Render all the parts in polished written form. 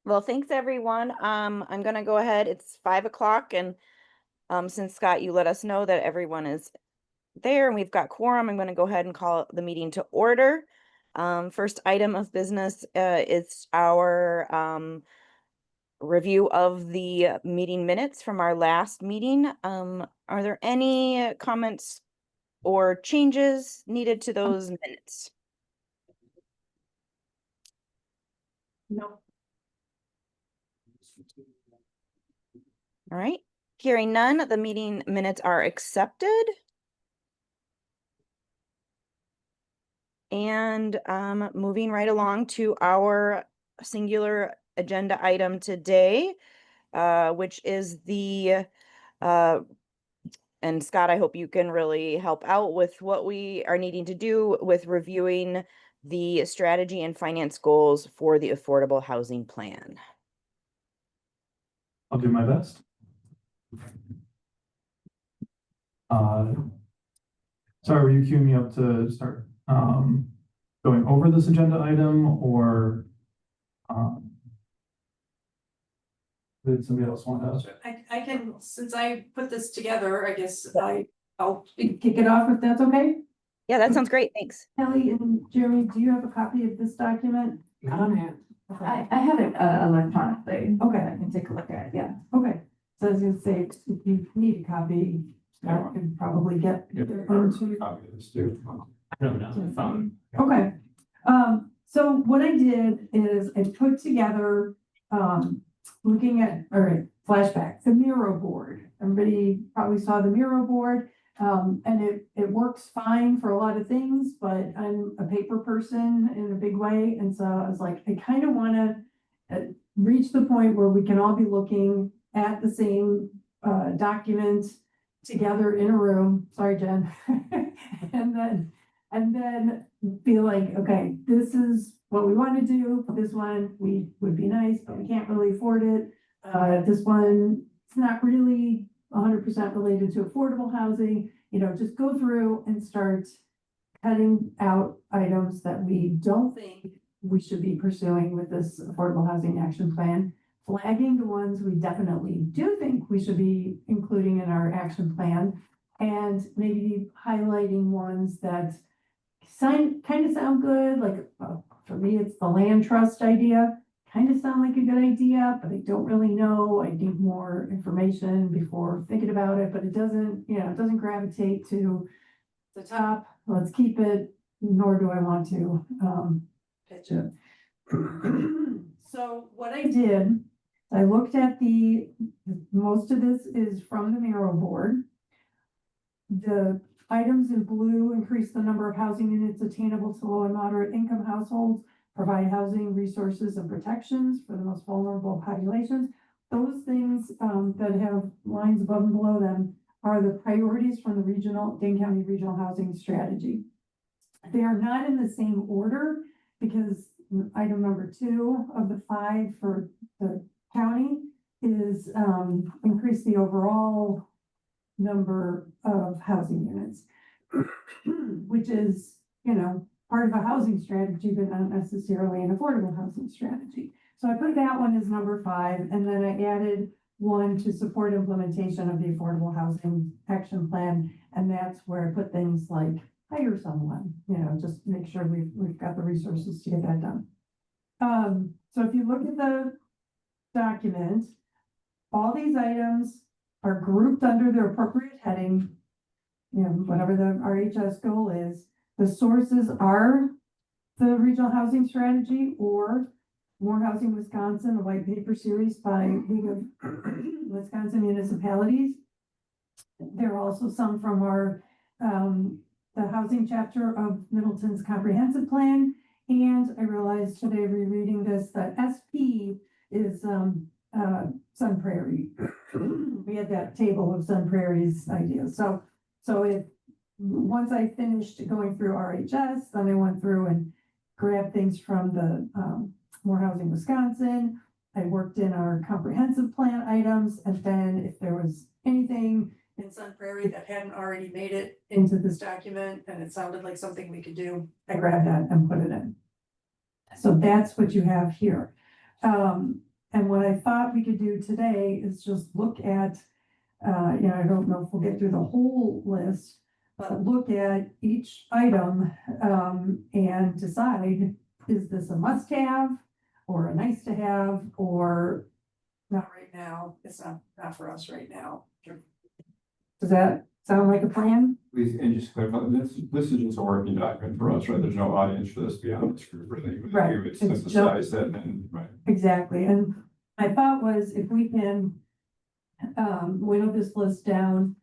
Well, thanks everyone. I'm gonna go ahead. It's 5 o'clock, and since Scott, you let us know that everyone is there and we've got quorum, I'm gonna go ahead and call the meeting to order. First item of business is our review of the meeting minutes from our last meeting. Are there any comments or changes needed to those minutes? No. All right, hearing none, the meeting minutes are accepted. And moving right along to our singular agenda item today, which is the and Scott, I hope you can really help out with what we are needing to do with reviewing the strategy and finance goals for the affordable housing plan. I'll do my best. Sorry, were you queuing me up to start going over this agenda item, or did somebody else want to? I can, since I put this together, I guess I'll kick it off if that's okay. Yeah, that sounds great. Thanks. Kelly and Jeremy, do you have a copy of this document? On hand. I have it electronically. Okay. I can take a look at it, yeah. Okay, so I was gonna say, if you need a copy, I can probably get their own to. Copy of this too. Okay, so what I did is I put together, looking at, all right, flashback, the Miro board. Everybody probably saw the Miro board, and it works fine for a lot of things, but I'm a paper person in a big way. And so I was like, I kind of want to reach the point where we can all be looking at the same document together in a room. Sorry, Jen. and then be like, okay, this is what we want to do. This one would be nice, but we can't really afford it. This one, it's not really 100% related to affordable housing. You know, just go through and start cutting out items that we don't think we should be pursuing with this affordable housing action plan, flagging the ones we definitely do think we should be including in our action plan, and maybe highlighting ones that kind of sound good. Like for me, it's the land trust idea. Kind of sound like a good idea, but I don't really know. I need more information before thinking about it, but it doesn't, it doesn't gravitate to the top. Let's keep it, nor do I want to pitch it. So what I did, I looked at most of this is from the Miro board. The items in blue increase the number of housing units attainable to low and moderate income households, provide housing resources and protections for the most vulnerable populations. Those things that have lines above and below them are the priorities from the Dane County Regional Housing Strategy. They are not in the same order because item number 2 of the 5 for the county is increase the overall number of housing units, which is, part of a housing strategy, but not necessarily an affordable housing strategy. So I put that one as number 5, and then I added one to support implementation of the affordable housing action plan. And that's where I put things like hire someone, just make sure we've got the resources to get that done. So if you look at the document, all these items are grouped under their appropriate heading, whatever the RHS goal is. The sources are the Regional Housing Strategy or More Housing Wisconsin, a white paper series by League of Wisconsin Municipalities. There are also some from our the housing chapter of Middleton's comprehensive plan. And I realized today rereading this that SP is Sun Prairie. We had that table of Sun Prairie's ideas. So once I finished going through RHS, then I went through and grabbed things from the More Housing Wisconsin. I worked in our comprehensive plan items, and then if there was anything in Sun Prairie that hadn't already made it into this document and it sounded like something we could do, I grabbed that and put it in. So that's what you have here. And what I thought we could do today is just look at, I don't know if we'll get through the whole list, but look at each item, and decide, is this a must-have or a nice-to-have, or not right now? It's not for us right now. Does that sound like a plan? Please, and just clarify, this is just a working document for us, right? There's no audience for this beyond this group, really. Right. You would It's synthesize it and, right. Exactly, and my thought was if we can whittle this list down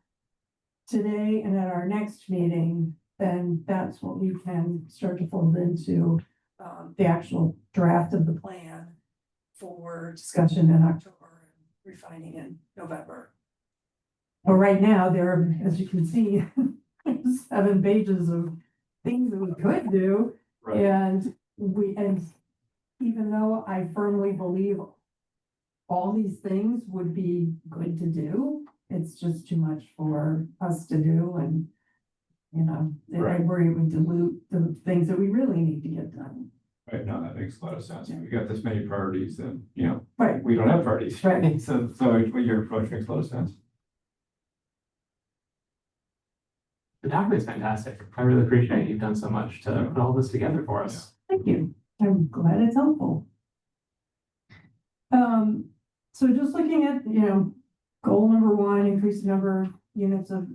today and at our next meeting, then that's what we can start to fold into the actual draft of the plan for discussion in October and refining in November. But right now, there are, as you can see, 7 pages of things that we could do. Right. And even though I firmly believe all these things would be good to do, it's just too much for us to do, and I Right. worry it would dilute the things that we really need to get done. Right, no, that makes a lot of sense. We got this many priorities and, Right. we don't have priorities. Right. So your approach makes a lot of sense. The document's fantastic. I really appreciate you've done so much to put all this together for us. Thank you. I'm glad it's helpful. So just looking at, goal number 1, increase the number of units of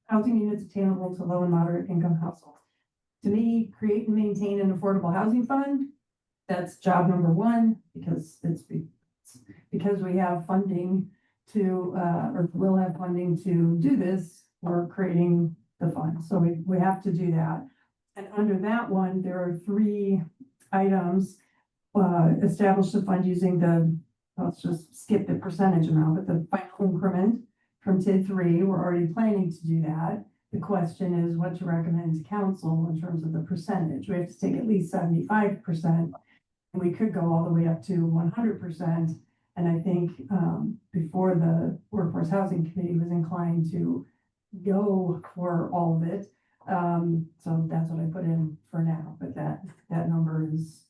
housing units attainable to low and moderate income households. To me, create and maintain an affordable housing fund. That's job number 1, because because we have funding to, or will have funding to do this. We're creating the fund, so we have to do that. And under that one, there are 3 items. Establish the fund using let's just skip the percentage amount, but the final increment from TID 3, we're already planning to do that. The question is what to recommend to council in terms of the percentage. We have to take at least 75%, and we could go all the way up to 100%. And I think before the Workforce Housing Committee was inclined to go for all of it. So that's what I put in for now, but that number is,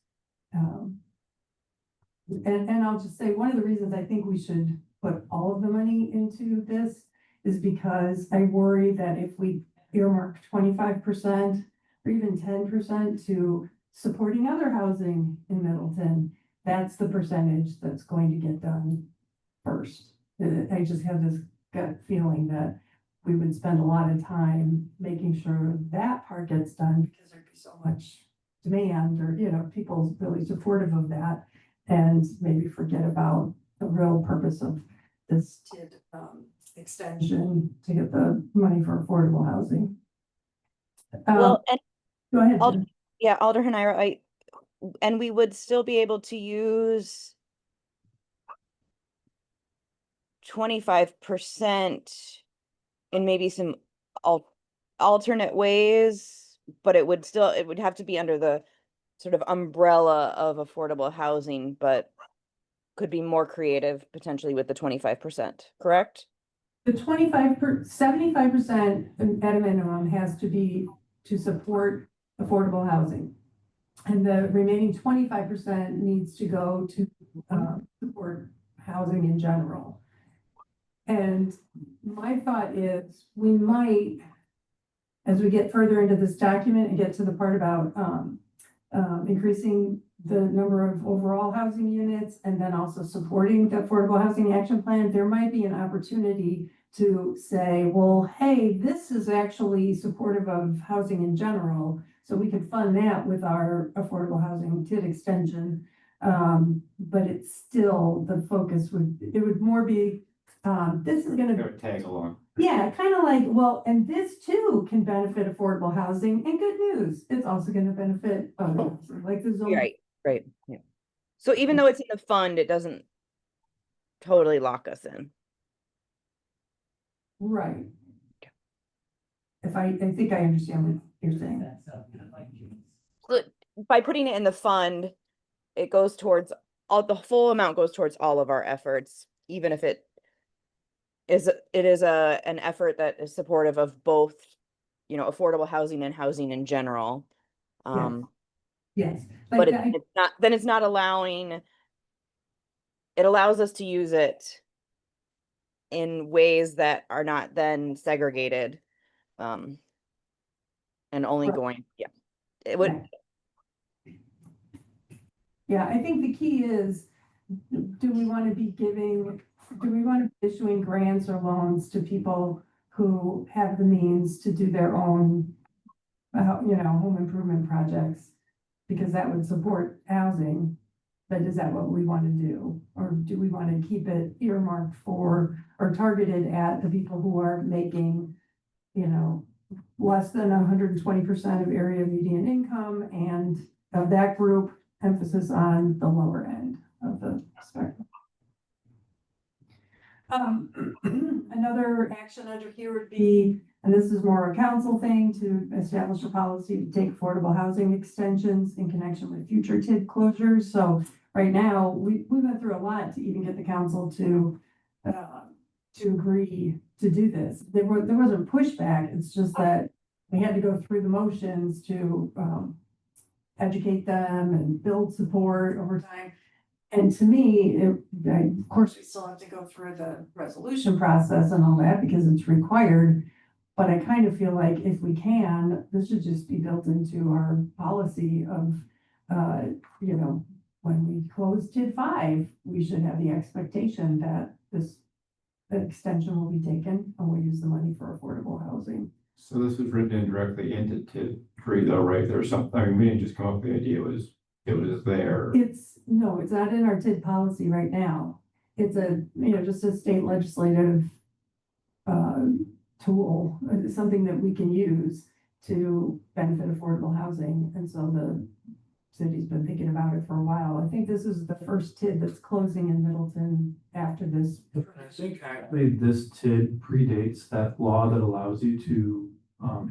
and I'll just say, one of the reasons I think we should put all of the money into this is because I worry that if we earmark 25% or even 10% to supporting other housing in Middleton, that's the percentage that's going to get done first. I just have this gut feeling that we would spend a lot of time making sure that part gets done because there'd be so much demand, or, people really supportive of that, and maybe forget about the real purpose of this TID extension to get the money for affordable housing. Well, and Go ahead. Jen. Yeah, Alder Hanaira, and we would still be able to use 25% in maybe some alternate ways, but it would have to be under the sort of umbrella of affordable housing, but could be more creative potentially with the 25%, correct? The 75% at a minimum has to be to support affordable housing. And the remaining 25% needs to go to support housing in general. And my thought is we might, as we get further into this document and get to the part about increasing the number of overall housing units and then also supporting the Affordable Housing Action Plan, there might be an opportunity to say, well, hey, this is actually supportive of housing in general, so we could fund that with our affordable housing TID extension. But it's still, the focus would more be, this is gonna Tag along. yeah, kind of like, well, and this too can benefit affordable housing, and good news, it's also gonna benefit other housing, like the zone. Right, yeah. So even though it's in the fund, it doesn't totally lock us in. Right. I think I understand what you're saying. So by putting it in the fund, it goes towards the full amount goes towards all of our efforts, even if it is an effort that is supportive of both, affordable housing and housing in general. Yes. But Like it's not allowing it allows us to use it in ways that are not then segregated. And only Right. going, yeah. It would, Yeah, I think the key is, do we want to be issuing grants or loans to people who have the means to do their own, home improvement projects? Because that would support housing, but is that what we want to do? Or do we want to keep it earmarked for, or targeted at the people who are making, less than 120% of area median income, and of that group, emphasis on the lower end of the spectrum. Another action under here would be, and this is more a council thing, to establish a policy to take affordable housing extensions in connection with future TID closures. So right now, we went through a lot to even get the council to agree to do this. There wasn't pushback. It's just that we had to go through the motions to educate them and build support over time. And to me, of course, we still have to go through the resolution process and all that because it's required. But I kind of feel like if we can, this should just be built into our policy of, when we close TID 5, we should have the expectation that this extension will be taken and we'll use the money for affordable housing. So this was written in directly into TID 3 though, right? There's something, I mean, we didn't just come up with the idea, it was there. It's not in our TID policy right now. It's just a state legislative tool, something that we can use to benefit affordable housing. And so the city's been thinking about it for a while. I think this is the first TID that's closing in Middleton after this. I think actually this TID predates that law that allows you to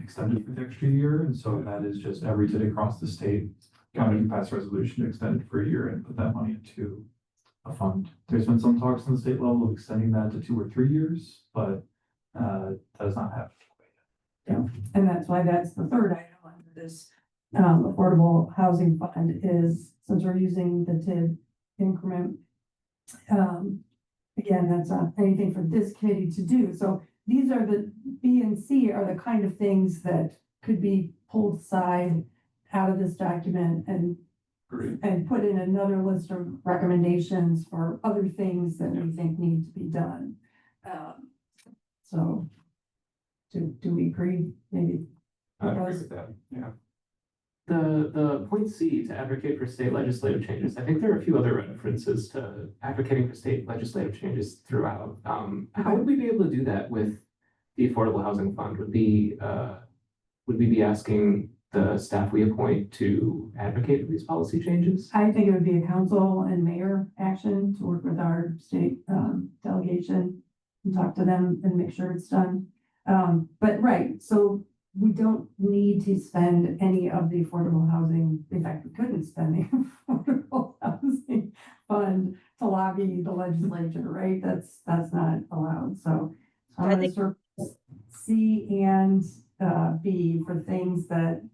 extend it for the extra year. And so that is just every TID across the state, county can pass a resolution to extend it for a year and put that money into a fund. There's been some talks on the state level of extending that to 2 or 3 years, but that has not happened. Yeah, and that's why that's the third item under this affordable housing fund is, since we're using the TID increment. Again, that's not anything for this committee to do. So these are the B and C are the kind of things that could be pulled aside out of this document and put in another list of recommendations for other things that we think need to be done. So do we agree? Maybe. I agree with that, yeah. The point C, to advocate for state legislative changes, I think there are a few other references to advocating for state legislative changes throughout. How would we be able to do that with the Affordable Housing Fund? Would we be asking the staff we appoint to advocate for these policy changes? I think it would be a council and mayor action to work with our state delegation and talk to them and make sure it's done. But right, so we don't need to spend any of the affordable housing. In fact, we couldn't spend the affordable housing fund to lobby the legislature, right? That's not allowed. So I I'm think- gonna sort of C and B for things that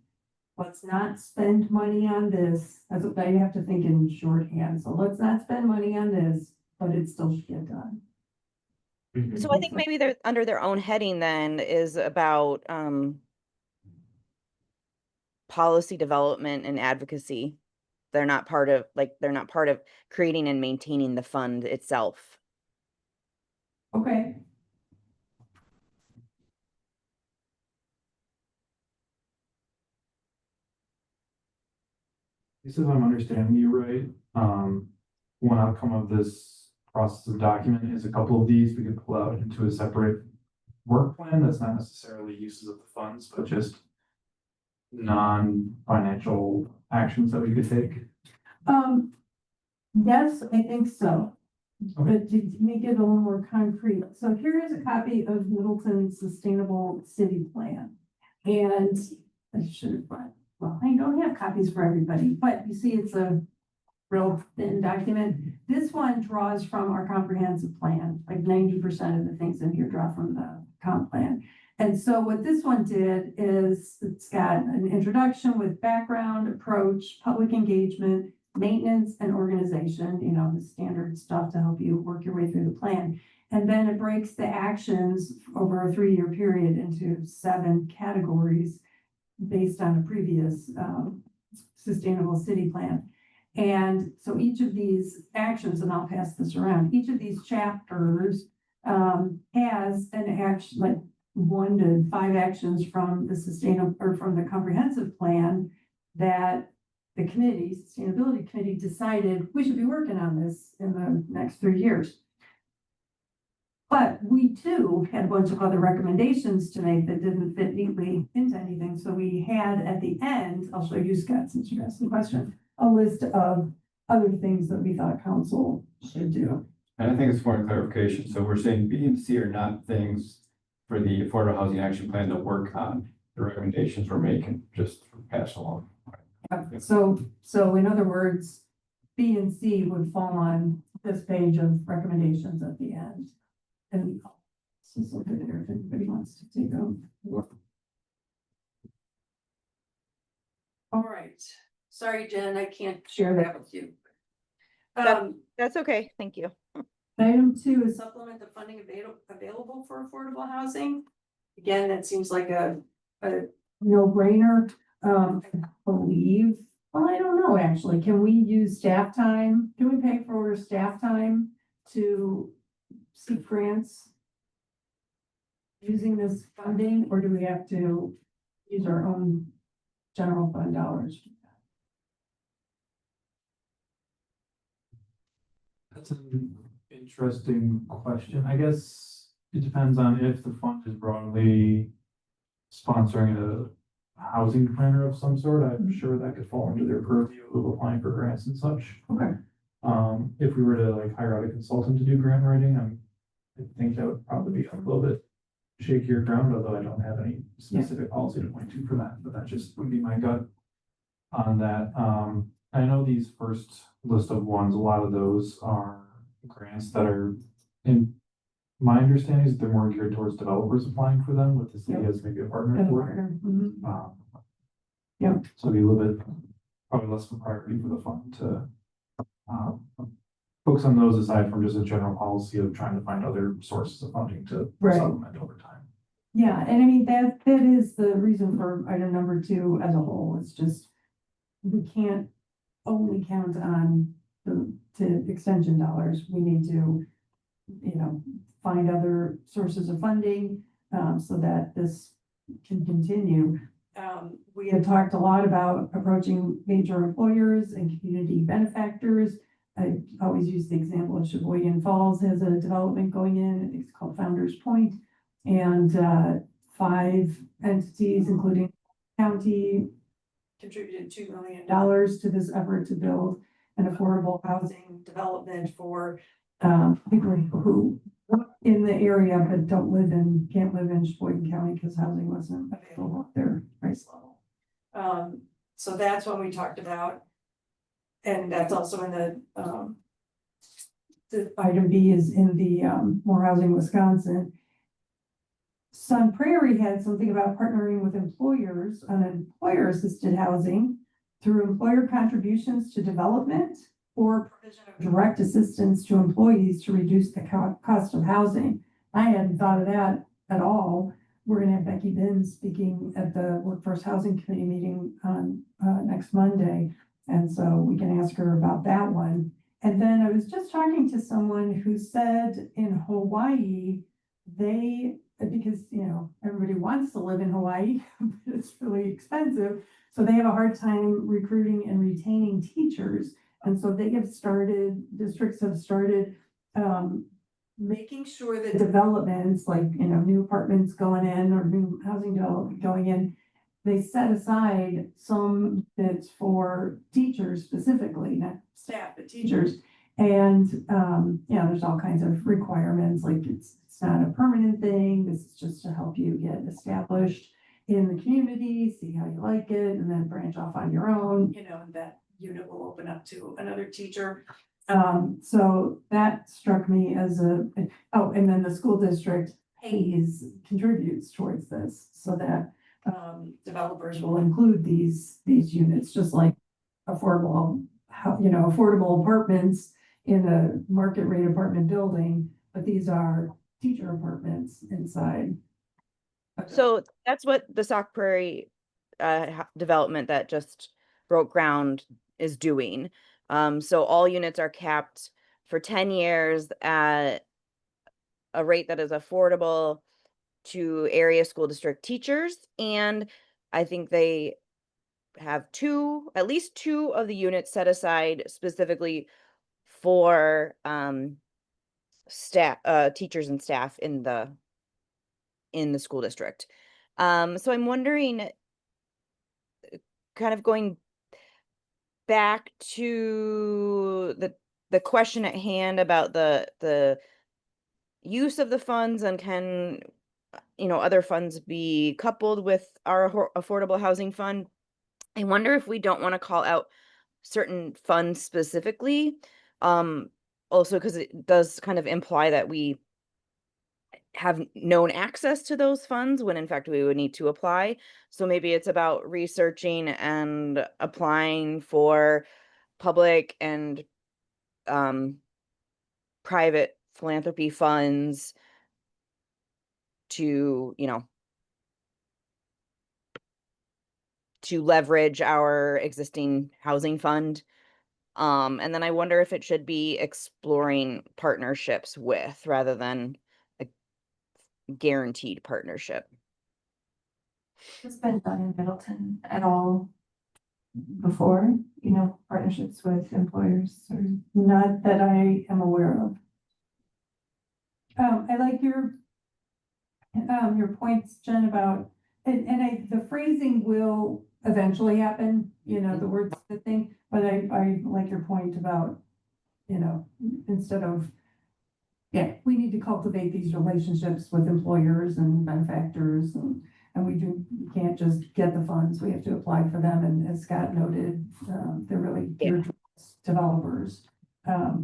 let's not spend money on this. That's what you have to think in shorthand. So let's not spend money on this, but it still should get done. so I think maybe they're under their own heading then is about policy development and advocacy. They're not part of creating and maintaining the fund itself. Okay. This is if I'm understanding you right. One outcome of this process of document is a couple of these we could pull out into a separate work plan that's not necessarily uses of the funds, but just non-financial actions that we could take. Yes, I think so. Okay. But to make it a little more concrete, so here is a copy of Middleton's Sustainable City Plan. And I should have brought, well, I don't have copies for everybody, but you see it's a real thin document. This one draws from our comprehensive plan, like 90% of the things in here draw from the comp plan. And so what this one did is it's got an introduction with background, approach, public engagement, maintenance and organization, you know, the standard stuff to help you work your way through the plan. And then it breaks the actions over a 3-year period into 7 categories based on a previous sustainable city plan. And so each of these actions, and I'll pass this around, each of these chapters has an action, like 1 to 5 actions from the sustainable or from the comprehensive plan that the committee, sustainability committee, decided we should be working on this in the next 3 years. But we too had a bunch of other recommendations to make that didn't fit neatly into anything. So we had at the end, I'll show you, Scott, since you asked the question, a list of other things that we thought council should do. And I think it's more clarification. So we're saying B and C are not things for the Affordable Housing Action Plan to work on. The recommendations we're making, just pass along. So in other words, B and C would fall on this page of recommendations at the end. And this is over there if anybody wants to take a look. All right. Sorry, Jen, I can't share that with you. That's okay. Thank you. Item 2 is supplement the funding available for affordable housing. Again, that seems like a no-brainer. I believe, well, I don't know, actually. Can we use staff time? Can we pay for staff time to seek grants using this funding, or do we have to use our own general fund dollars? That's an interesting question. I guess it depends on if the fund is broadly sponsoring a housing planner of some sort. I'm sure that could fall under their purview of applying for grants and such. Okay. If we were to like hire out a consultant to do grant writing, I think that would probably be a little bit shakier ground, although I don't have any specific policy to point to for that, but that just would be my gut on that. I know these first list of ones, a lot of those are grants that are, in my understanding is they're more geared towards developers applying for them with the city as maybe a partner for it. Yep. So it'd be a little bit, probably less of a priority for the fund to focus on those aside from just a general policy of trying to find other sources of funding to supplement over time. Yeah, and I mean, that is the reason for item number 2 as a whole. It's just, we can't only count on to extension dollars. We need to, you know, find other sources of funding so that this can continue. We had talked a lot about approaching major employers and community benefactors. I always use the example of Sheboygan Falls has a development going in. I think it's called Founders Point, and 5 entities, including county, contributed $2 million to this effort to build an affordable housing development for people who work in the area but can't live in Sheboygan County because housing wasn't available at their price level. So that's what we talked about. And that's also in the item B is in the More Housing Wisconsin. Sun Prairie had something about partnering with employers on employer-assisted housing through employer contributions to development or provision of direct assistance to employees to reduce the cost of housing. I hadn't thought of that at all. We're going to have Becky Binns speaking at the Workforce Housing Committee meeting on next Monday. And so we can ask her about that one. And then I was just talking to someone who said in Hawaii, because, you know, everybody wants to live in Hawaii, but it's really expensive. So they have a hard time recruiting and retaining teachers. And so districts have started making sure that developments like, you know, new apartments going in or new housing development going in, they set aside some bits for teachers specifically, not staff, but teachers. And, yeah, there's all kinds of requirements, like it's not a permanent thing. This is just to help you get established in the community, see how you like it, and then branch off on your own, you know, and that unit will open up to another teacher. So that struck me as and then the school district contributes towards this so that developers will include these units, just like affordable affordable apartments in a market rate apartment building, but these are teacher apartments inside. So that's what the Sauk Prairie development that just broke ground is doing. So all units are capped for 10 years at a rate that is affordable to area school district teachers. And I think they have at least two of the units set aside specifically for staff, teachers and staff in the school district. So I'm wondering, kind of going back to the question at hand about the use of the funds, and can other funds be coupled with our affordable housing fund. I wonder if we don't want to call out certain funds specifically, also because it does kind of imply that we have known access to those funds when in fact we would need to apply. So maybe it's about researching and applying for public and private philanthropy funds to, to leverage our existing housing fund. And then I wonder if it should be exploring partnerships with rather than a guaranteed partnership. It's been done in Middleton at all before, partnerships with employers or. Not that I am aware of. I like your points, Jen, about, the phrasing will eventually happen, the words, the thing, but I like your point about, instead of, we need to cultivate these relationships with employers and benefactors, and we can't just get the funds, we have to apply for them, and as Scott noted, they're really geared towards developers.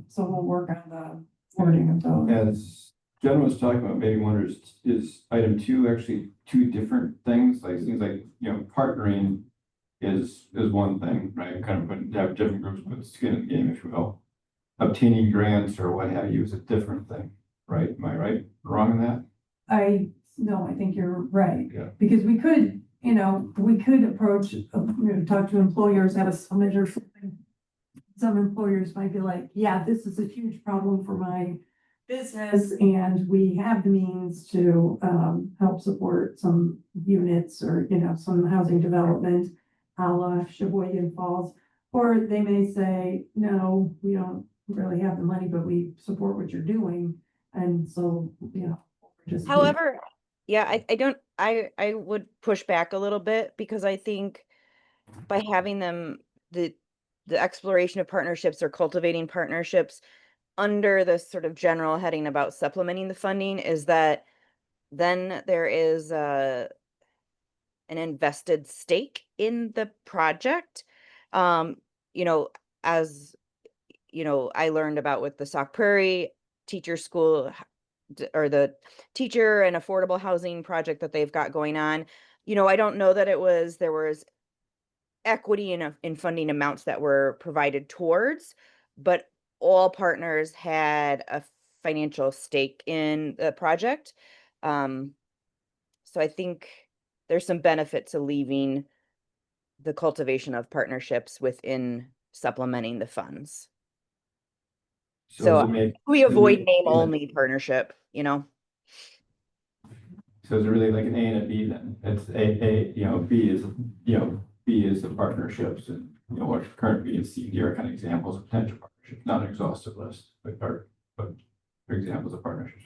So we'll work on the wording of those. As Jen was talking about, maybe wonders, is item 2 actually two different things? Like, it seems like, partnering is one thing, right? Kind of have different groups put skin in the game, if you will. Obtaining grants or what have you is a different thing, right? Am I right? Wrong in that? No, I think you're right. Yeah. Because we could approach, talk to employers, have a summit or something. Some employers might be like, yeah, this is a huge problem for my business, and we have the means to help support some units or, some housing development, a la Sheboygan Falls. Or they may say, no, we don't really have the money, but we support what you're doing. And so, just. However, I would push back a little bit, because I think by having them, the exploration of partnerships or cultivating partnerships under this sort of general heading about supplementing the funding, is that then there is an invested stake in the project. As I learned about with the Sauk Prairie Teacher School, or the teacher and affordable housing project that they've got going on. I don't know that there was equity in funding amounts that were provided towards, but all partners had a financial stake in the project. So I think there's some benefit to leaving the cultivation of partnerships within supplementing the funds. So does it make, we avoid name only partnership, So is it really like an A and a B then? It's B is the partnerships, and what current B and C, D are kind of examples of potential partnerships, not an exhaustive list, but examples of partnerships.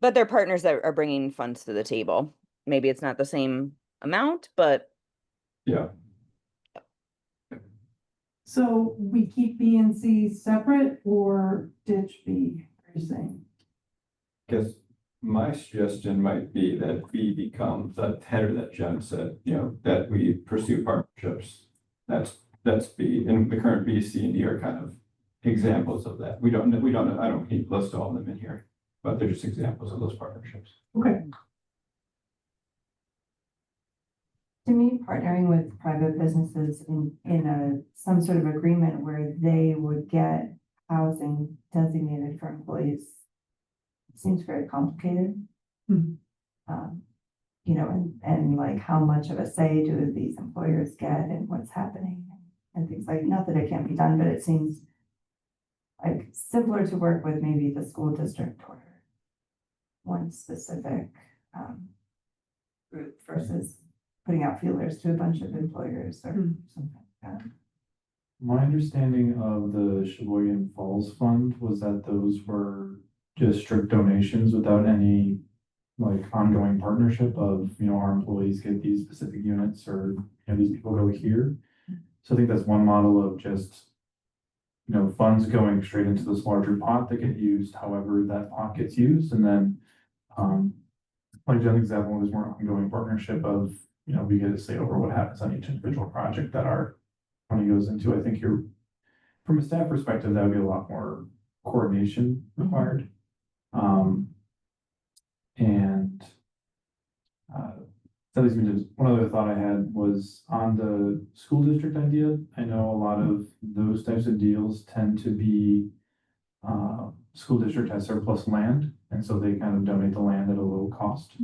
But they're partners that are bringing funds to the table. Maybe it's not the same amount, but Yeah. So we keep B and C separate or ditch B, are you saying? Guess my suggestion might be that B becomes that header that Jen said, that we pursue partnerships. That's B, and the current B, C, and D are kind of examples of that. I don't need to list all of them in here, but they're just examples of those partnerships. Okay. To me, partnering with private businesses in some sort of agreement where they would get housing designated for employees seems very complicated. Mhm. You know, and like how much of a say do these employers get and what's happening and things like, not that it can't be done, but it seems like simpler to work with maybe the school district or one specific group versus putting out feelers to a bunch of employers or something like that. My understanding of the Sheboygan Falls Fund was that those were just strict donations without any like ongoing partnership of, our employees get these specific units or, these people go here. So I think that's one model of just, funds going straight into this larger pot that get used however that pot gets used. And then, like Jen's example, there's more ongoing partnership of, we get to say over what happens on each individual project that our money goes into. I think from a staff perspective, that would be a lot more coordination required. And that leads me to one other thought I had was on the school district idea. I know a lot of those types of deals tend to be school district has surplus land, and so they kind of donate the land at a low cost.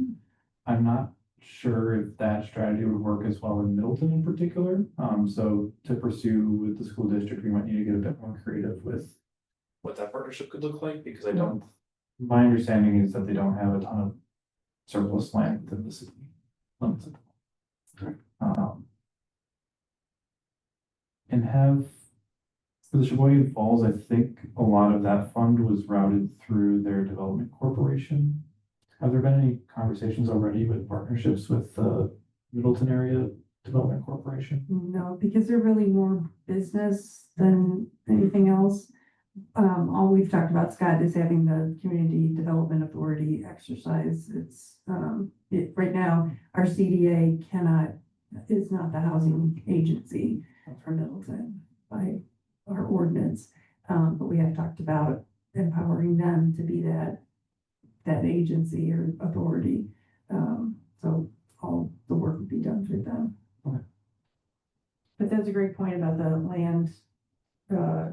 I'm not sure if that strategy would work as well in Middleton in particular. So to pursue with the school district, we might need to get a bit more creative with what that partnership could look like, because my understanding is that they don't have a ton of surplus land within the city limits. And for the Sheboygan Falls, I think a lot of that fund was routed through their development corporation. Have there been any conversations already with partnerships with the Middleton Area Development Corporation? No, because they're really more business than anything else. All we've talked about, Scott, is having the Community Development Authority exercise. It's, right now, our CDA is not the housing agency for Middleton by our ordinance. But we have talked about empowering them to be that agency or authority. So all the work would be done through them. Okay. But that's a great point about the land,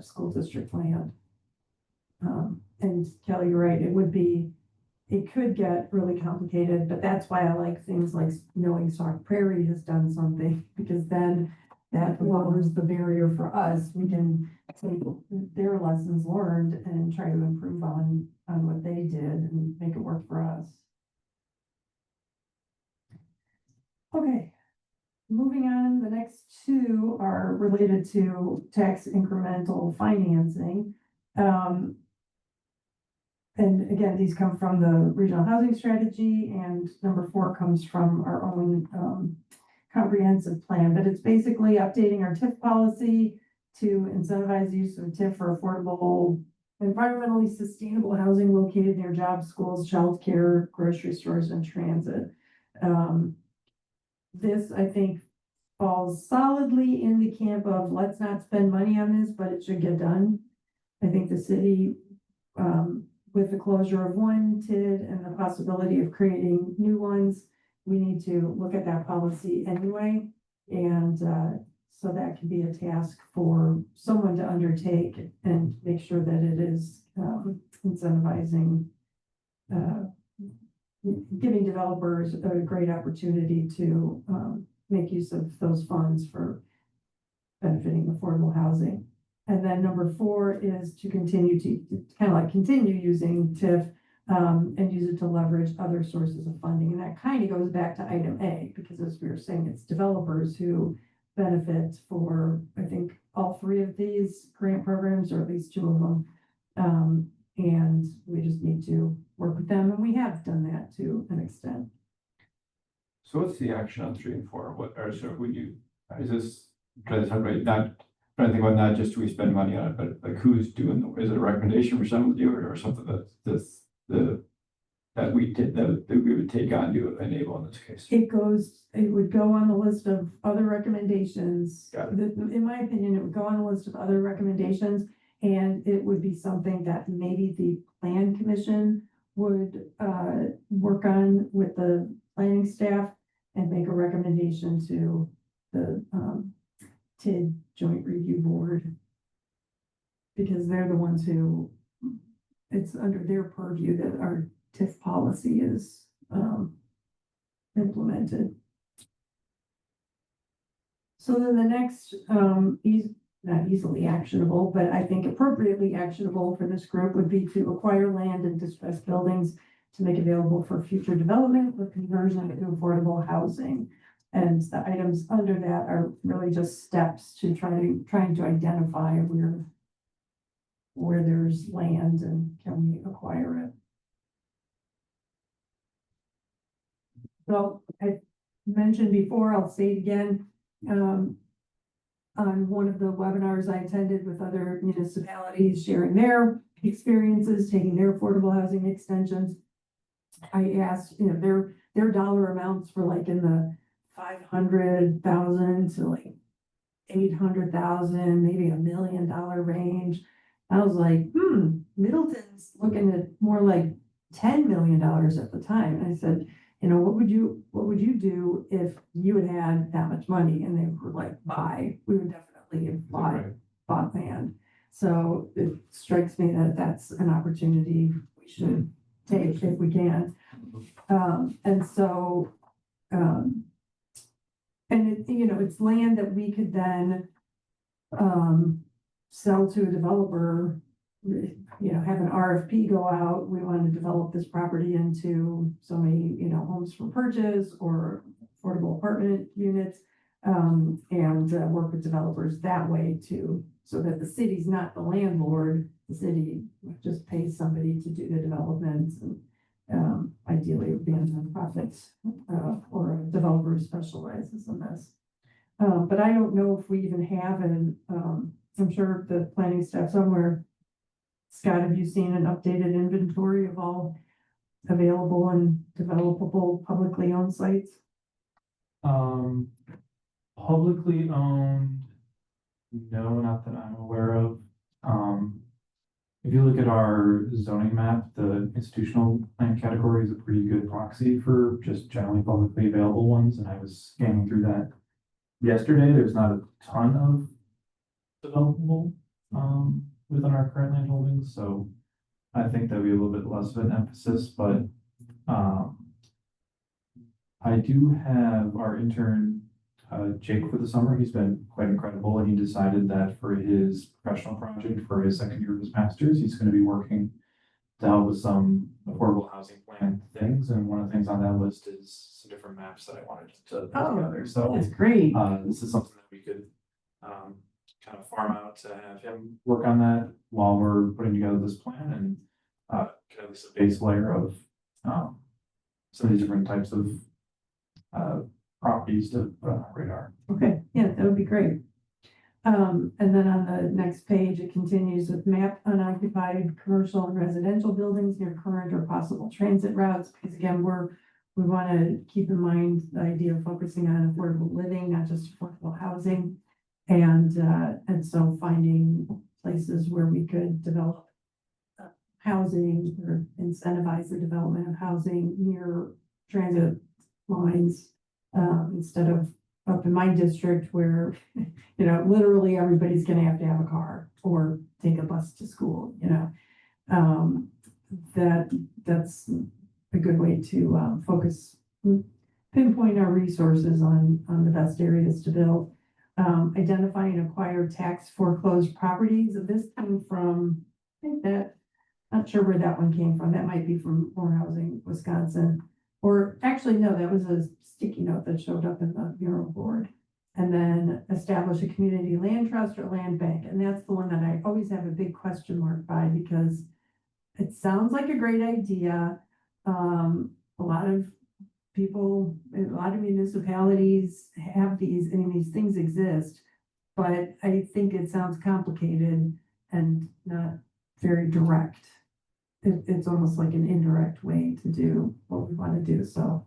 school district land. And Kelly, you're right, it could get really complicated, but that's why I like things like knowing Sauk Prairie has done something, because then that lowers the barrier for us. We can take their lessons learned and try to improve on what they did and make it work for us. Okay, moving on, the next two are related to tax incremental financing. And again, these come from the regional housing strategy, and number 4 comes from our own comprehensive plan, but it's basically updating our TIF policy to incentivize the use of TIF for affordable, environmentally sustainable housing located near jobs, schools, childcare, grocery stores, and transit. This, I think, falls solidly in the camp of let's not spend money on this, but it should get done. I think the city, with the closure of one TID and the possibility of creating new ones, we need to look at that policy anyway. And so that can be a task for someone to undertake and make sure that it is incentivizing, giving developers a great opportunity to make use of those funds for benefiting affordable housing. And then number 4 is to continue using TIF and use it to leverage other sources of funding. And that kind of goes back to item A, because as we were saying, it's developers who benefit for, I think, all 3 of these grant programs, or at least 2 of them. And we just need to work with them, and we have done that to an extent. So what's the action on 3 and 4? What are, so when you, is this, trying to talk about not, trying to think about not just do we spend money on it, but like who's doing, is it a recommendation for someone to do it, or something that we would take on to enable in this case? It would go on the list of other recommendations. Got In my opinion, it would go on the list of other recommendations, and it would be something that maybe the plan commission would work on with the planning staff and make a recommendation to the, TID Joint Review Board. Because they're the ones who, it's under their purview that our TIF policy is, implemented. So then the next, not easily actionable, but I think appropriately actionable for this group would be to acquire land and distressed buildings to make available for future development or conversion to affordable housing. And the items under that are really just steps to trying to identify where there's land and can we acquire it. So I mentioned before, I'll say it again, on one of the webinars I attended with other municipalities sharing their experiences, taking their affordable housing extensions. I asked, their dollar amounts were like in the 500,000 to like 800,000, maybe $1 million range. I was like, Middleton's looking at more like $10 million at the time. And I said, what would you do if you had that much money? And they were like, we would definitely have bought land. So it strikes me that that's an opportunity we should take if we can. And so, and it's land that we could then, sell to a developer, have an RFP go out. We want to develop this property into so many, homes for purchase or affordable apartment units, and work with developers that way too, so that the city's not the landlord. The city just pays somebody to do the development, and ideally it would be a nonprofit or a developer who specializes in this. But I don't know if we even have I'm sure the planning staff somewhere. Scott, have you seen an updated inventory of all available and developable publicly owned sites? Publicly owned, no, not that I'm aware of. If you look at our zoning map, the institutional land category is a pretty good proxy for just generally publicly available ones, and I was scanning through that yesterday. There's not a ton of developable within our current land holdings, so I think that'd be a little bit less of an emphasis, but I do have our intern Jake for the summer. He's been quite incredible, and he decided that for his professional project for his second year of his master's, he's going to be working to help with some affordable housing plan things, and one of the things on that list is some different maps that I wanted to put together. So That's great. this is something that we could kind of farm out to have him work on that while we're putting together this plan, and get at least a base layer of some of these different types of properties to put on our radar. Okay, yeah, that would be great. And then on the next page, it continues with map unoccupied commercial and residential buildings near current or possible transit routes. Because again, we want to keep in mind the idea of focusing on affordable living, not just affordable housing. And so finding places where we could develop housing or incentivize the development of housing near transit lines, instead of up in my district where, literally everybody's going to have a car or take a bus to school, that's a good way to pinpoint our resources on the best areas to build. Identify and acquire tax foreclosed properties. This came from, not sure where that one came from. That might be from More Housing Wisconsin. Or actually, no, that was a sticky note that showed up in the mural board. And then establish a community land trust or land bank. And that's the one that I always have a big question mark by, because it sounds like a great idea. A lot of people, a lot of municipalities have these, these things exist, but I think it sounds complicated and not very direct. It's almost like an indirect way to do what we want to do. So,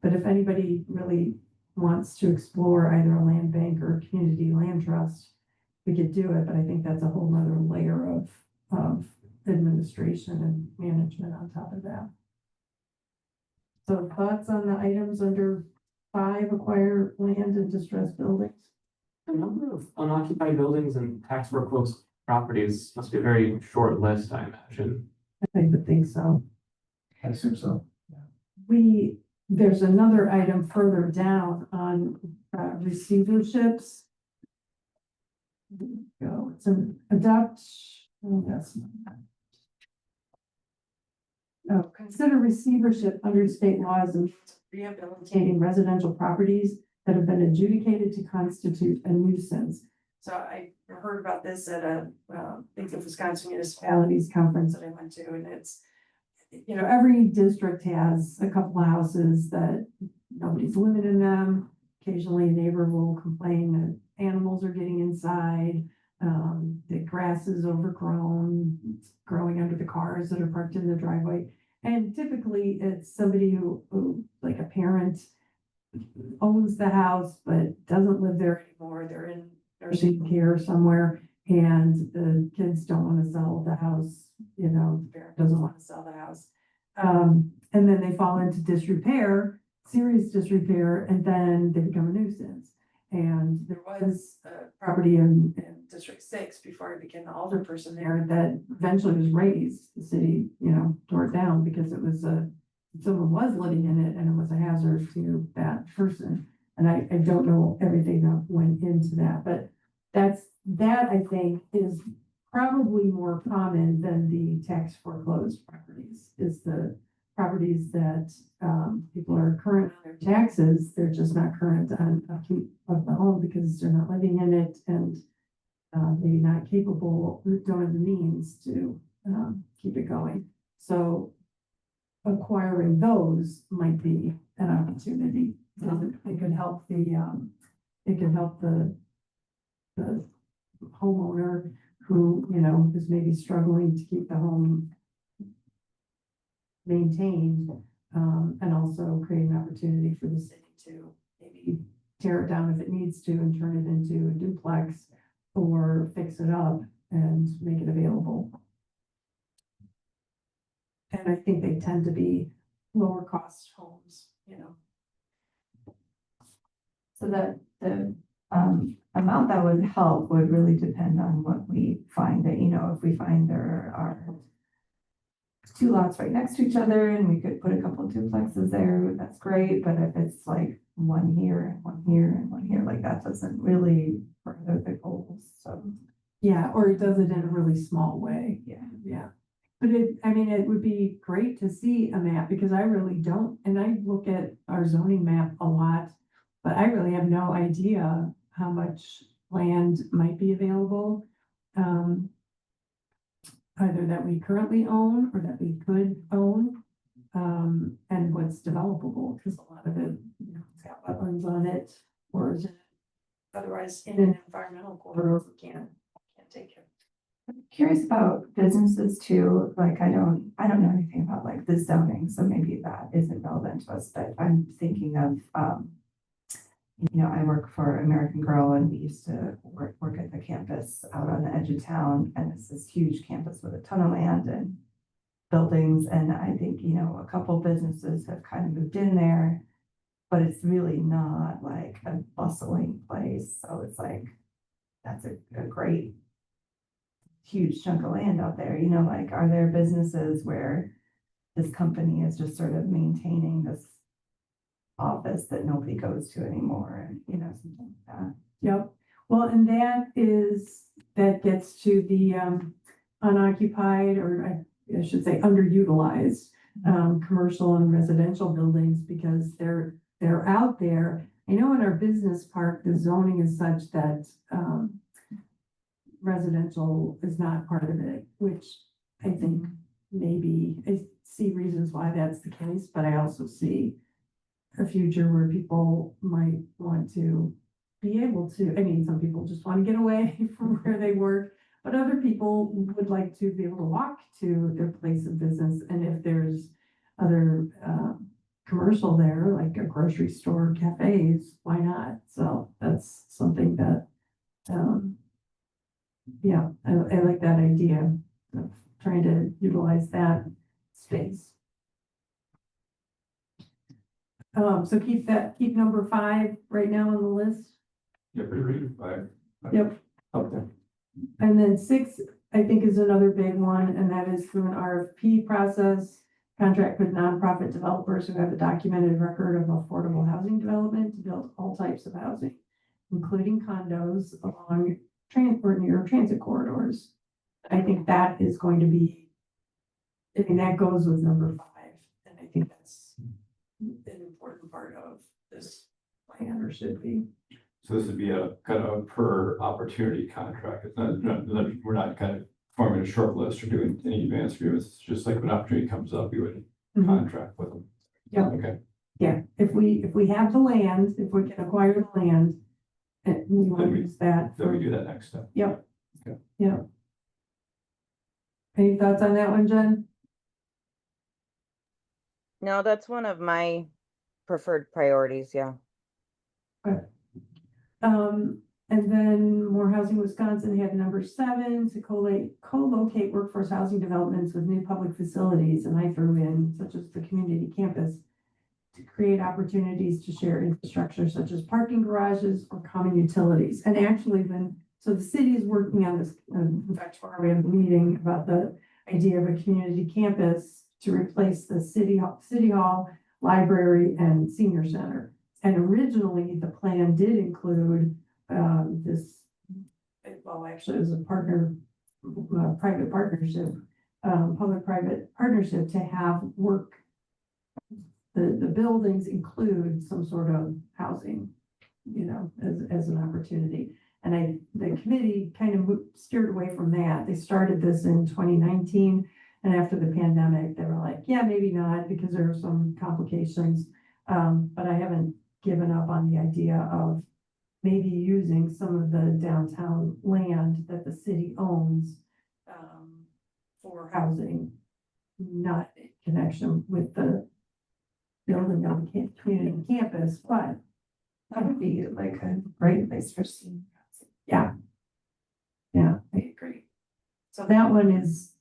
but if anybody really wants to explore either a land bank or a community land trust, we could do it. But I think that's a whole nother layer of administration and management on top of that. So thoughts on the items under 5, acquire land and distressed buildings. The number of unoccupied buildings and tax foreclosed properties must be a very short list, I imagine. I would think so. I assume so. There's another item further down on receiverships. There we go, it's an adopt, oh, that's not. Oh, consider receivership under state laws of rehabilitating residential properties that have been adjudicated to constitute a nuisance. So I heard about this at a, I think the Wisconsin Municipalities Conference that I went to, and it's, you know, every district has a couple of houses that nobody's living in them. Occasionally a neighbor will complain that animals are getting inside, the grass is overgrown, it's growing under the cars that are parked in the driveway. And typically it's somebody who like a parent owns the house, but doesn't live there anymore. They're in nursing care somewhere, and the kids don't want to sell the house, you know, the parent doesn't want to sell the house. And then they fall into disrepair, serious disrepair, and then they become a nuisance. And there was a property in District 6 before I became the alderperson there that eventually was razed. The city, you know, tore it down because it was someone was living in it and it was a hazard to that person. And I don't know everything that went into that, but that I think is probably more common than the tax foreclosed properties, is the properties that people are current on their taxes, they're just not current on upkeep of the home because they're not living in it, and maybe not capable, don't have the means to keep it going. So acquiring those might be an opportunity. It could help the homeowner who, you know, is maybe struggling to keep the home maintained, and also create an opportunity for the city to maybe tear it down if it needs to and turn it into a duplex, or fix it up and make it available. And I think they tend to be lower cost homes, you know. So that the amount that would help would really depend on what we find. That, you know, if we find there are 2 lots right next to each other and we could put a couple of duplexes there, that's great. But if it's like one here and one here and one here, like that doesn't really further the goals. So Yeah, or it does it in a really small way. yeah. But it would be great to see a map, because I really don't, and I look at our zoning map a lot, but I really have no idea how much land might be available. Either that we currently own or that we could own, and what's developable, because a lot of it, you know, it's got wetlands on it, or is it otherwise in an environmental corridor, we can't take it. I'm curious about businesses too. Like I don't know anything about like the zoning, so maybe that isn't relevant to us, but I'm thinking of, you know, I work for American Girl, and we used to work at the campus out on the edge of town, and it's this huge campus with a ton of land and buildings. And I think, you know, a couple businesses have kind of moved in there, but it's really not like a bustling place. So it's like, that's a great huge chunk of land out there, you know, like, are there businesses where this company is just sort of maintaining this office that nobody goes to anymore, and, you know, something like that? Yep. Well, and that gets to the unoccupied, or I should say underutilized, commercial and residential buildings, because they're out there. I know in our business park, the zoning is such that residential is not part of it, which I think maybe I see reasons why that's the case, but I also see a future where people might want to be able to, I mean, some people just want to get away from where they work, but other people would like to be able to walk to their place of business. And if there's other commercial there, like a grocery store, cafes, why not? So that's something that, yeah, I like that idea of trying to utilize that space. So keep number 5 right now on the list. Yeah, pretty read by. Yep. Okay. And then 6, I think, is another big one, and that is through an RFP process. Contract with nonprofit developers who have a documented record of affordable housing development to build all types of housing, including condos along or near transit corridors. I think that is going to be, I mean, that goes with number 5, and I think that's an important part of this plan, or should be. So this would be a kind of a per opportunity contract. It's we're not kind of forming a short list or doing any advanced reviews. It's just like when opportunity comes up, we would contract with them. Yep. Okay. Yeah, if we have the land, if we can acquire the land, and we want to use that. Then we do that next step. Yep. Okay. Yep. Any thoughts on that one, Jen? No, that's one of my preferred priorities, yeah. And then More Housing Wisconsin had number 7 to co-locate workforce housing developments with new public facilities, and I threw in such as the community campus to create opportunities to share infrastructure such as parking garages or common utilities. And actually, so the city is working on this. In fact, tomorrow we have a meeting about the idea of a community campus to replace the city hall, library, and senior center. And originally, the plan did include this, well, actually, it was a private partnership, public-private partnership to have the buildings include some sort of housing, as an opportunity. And the committee kind of steered away from that. They started this in 2019, and after the pandemic, they were like, yeah, maybe not, because there are some complications. But I haven't given up on the idea of maybe using some of the downtown land that the city owns for housing, not in connection with the building of the community campus, but That would be like a great place for senior housing. yeah, I agree. So that one is,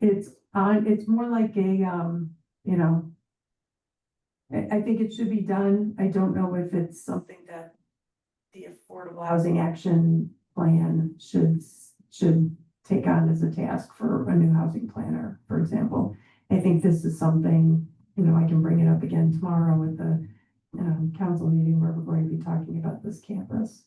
it's more like I think it should be done. I don't know if it's something that the Affordable Housing Action Plan should take on as a task for a new housing planner, for example. I think this is something, I can bring it up again tomorrow with the council meeting where we're going to be talking about this campus.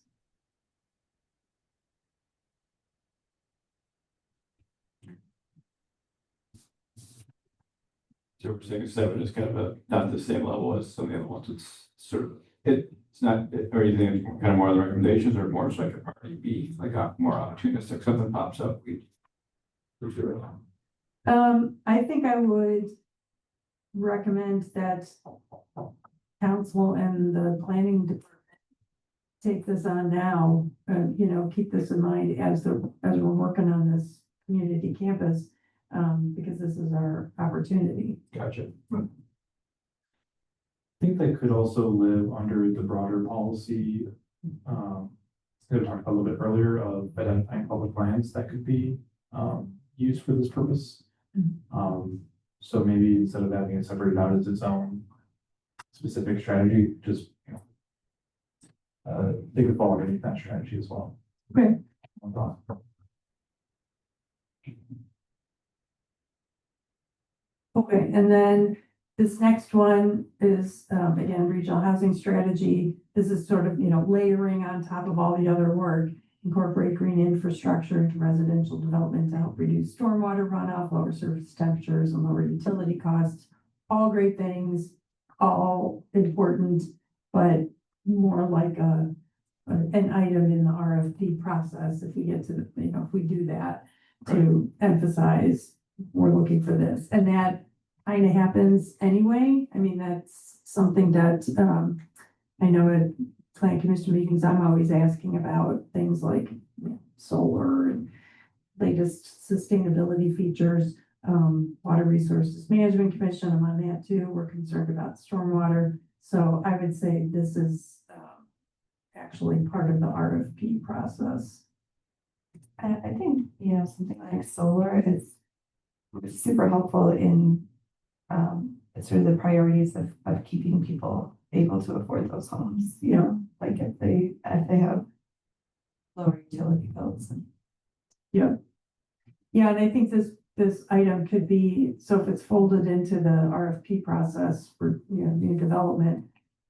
So we're saying 7 is kind of not the same level as some of the other ones. It's sort of, it's not, or you think it's kind of more of the recommendations or more so like a party B, like a more opportunistic, something pops up, we do it. I think I would recommend that council and the planning department take this on now, keep this in mind as we're working on this community campus, because this is our opportunity. Gotcha. I think that could also live under the broader policy, that we talked about a little bit earlier of identifying public lands that could be used for this purpose. So maybe instead of having it separated out as its own specific strategy, just, they could fall underneath that strategy as well. Okay. One thought. Okay, and then this next one is, again, regional housing strategy. This is sort of, layering on top of all the other work, incorporate green infrastructure into residential development to help reduce stormwater runoff, lower surface temperatures, and lower utility costs. All great things, all important, but more like an item in the RFP process if we get to if we do that to emphasize we're looking for this. And that kind of happens anyway. I mean, that's something that I know at Plan Commission meetings, I'm always asking about things like solar and latest sustainability features. Water Resources Management Commission, I'm on that too. We're concerned about stormwater. So I would say this is actually part of the RFP process. I think, something like solar is super helpful in sort of the priorities of keeping people able to afford those homes, you know, like if they have lower utility bills. Yeah, and I think this item could be, so if it's folded into the RFP process for, you know, new development,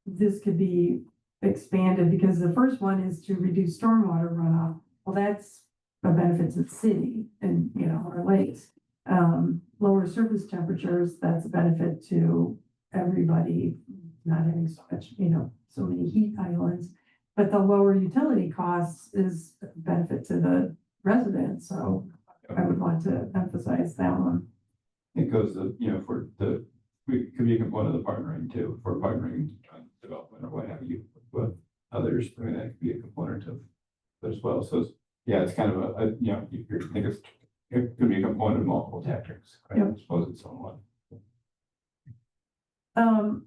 this could be expanded, because the first one is to reduce stormwater runoff. Well, that's a benefit to the city and, you know, our lakes. Lower surface temperatures, that's a benefit to everybody, not having so much, you know, so many heat islands. But the lower utility costs is a benefit to the residents, so I would want to emphasize that one. It goes to, you know, we could be a component of the partnering too, for partnering joint development or what have you with others. I mean, that could be a component of that as well. So it's kind of you know, you think it could be a component of multiple tactics. I Yep. suppose it's somewhat.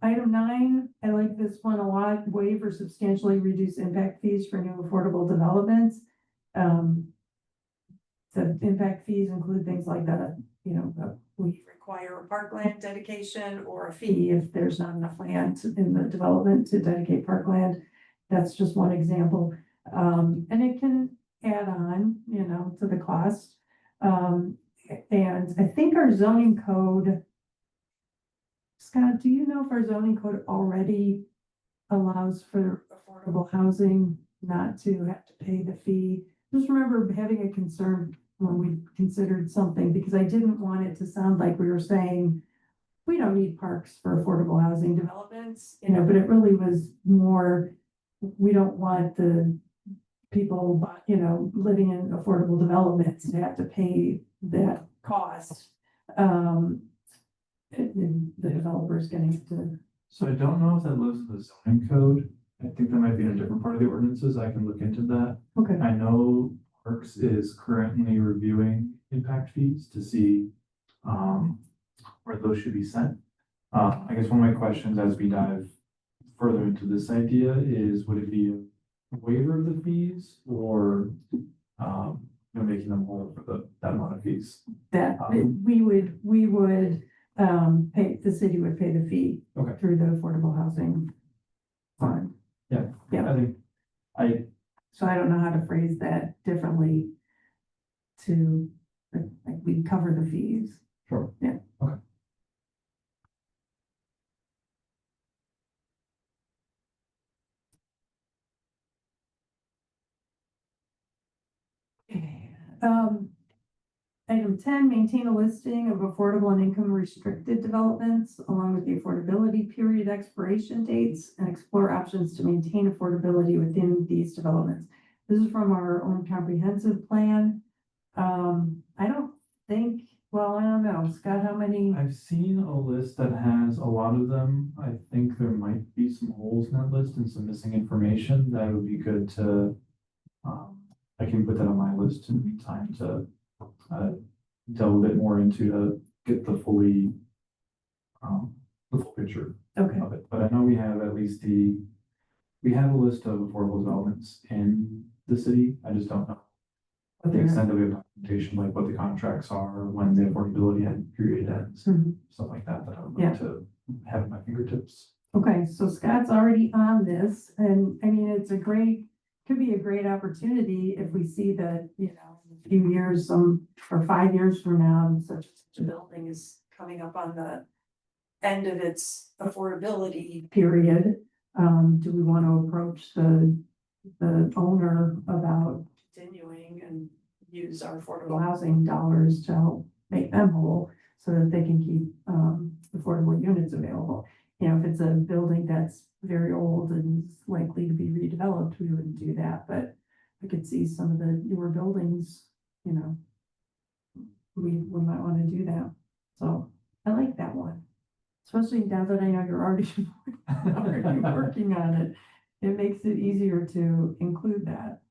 Item 9, I like this one a lot, waive or substantially reduce impact fees for new affordable developments. The impact fees include things like that, you know, we require a parkland dedication or a fee if there's not enough land in the development to dedicate parkland. That's just one example. And it can add on, you know, to the cost. And I think our zoning code, Scott, do you know if our zoning code already allows for affordable housing not to have to pay the fee? Just remember having a concern when we considered something, because I didn't want it to sound like we were saying we don't need parks for affordable housing developments, you know, but it really was more, we don't want the people, you know, living in affordable developments to have to pay that cost. And the developers getting to. So I don't know if that lives in the zoning code. I think that might be in a different part of the ordinances. I can look into that. Okay. I know Parks is currently reviewing impact fees to see where those should be sent. I guess one of my questions as we dive further into this idea is, would it be a waiver of the fees or you know, making them whole for that amount of fees? That we would pay, the city would pay the fee. Okay. Through the affordable housing fund. Yeah. Yeah. I think So I don't know how to phrase that differently to, like, we cover the fees. sure. Yeah. Okay. Okay. Item 10, maintain a listing of affordable and income restricted developments along with the affordability period expiration dates and explore options to maintain affordability within these developments. This is from our own comprehensive plan. I don't think, well, I don't know, Scott, how many? I've seen a list that has a lot of them. I think there might be some holes in that list and some missing information that would be good to, I can put that on my list in the meantime to delve a bit more into to get the full picture Okay, of it. But I know we have at least we have a list of affordable developments in the city. I just don't know but the they're, extent of the documentation, like what the contracts are, when the affordability period ends, Mhm. stuff like that, that I would Yeah. like to have at my fingertips. Okay, so Scott's already on this, and I mean, could be a great opportunity if we see that, you know, in a few years, or 5 years from now, such a building is coming up on the end of its affordability period. Do we want to approach the owner about continuing and use our affordable housing dollars to help make them whole so that they can keep affordable units available? You know, if it's a building that's very old and is likely to be redeveloped, we wouldn't do that, but I could see some of the newer buildings, you know, we might want to do that. So I like that one, especially now that I know you're already working on it. It makes it easier to include that.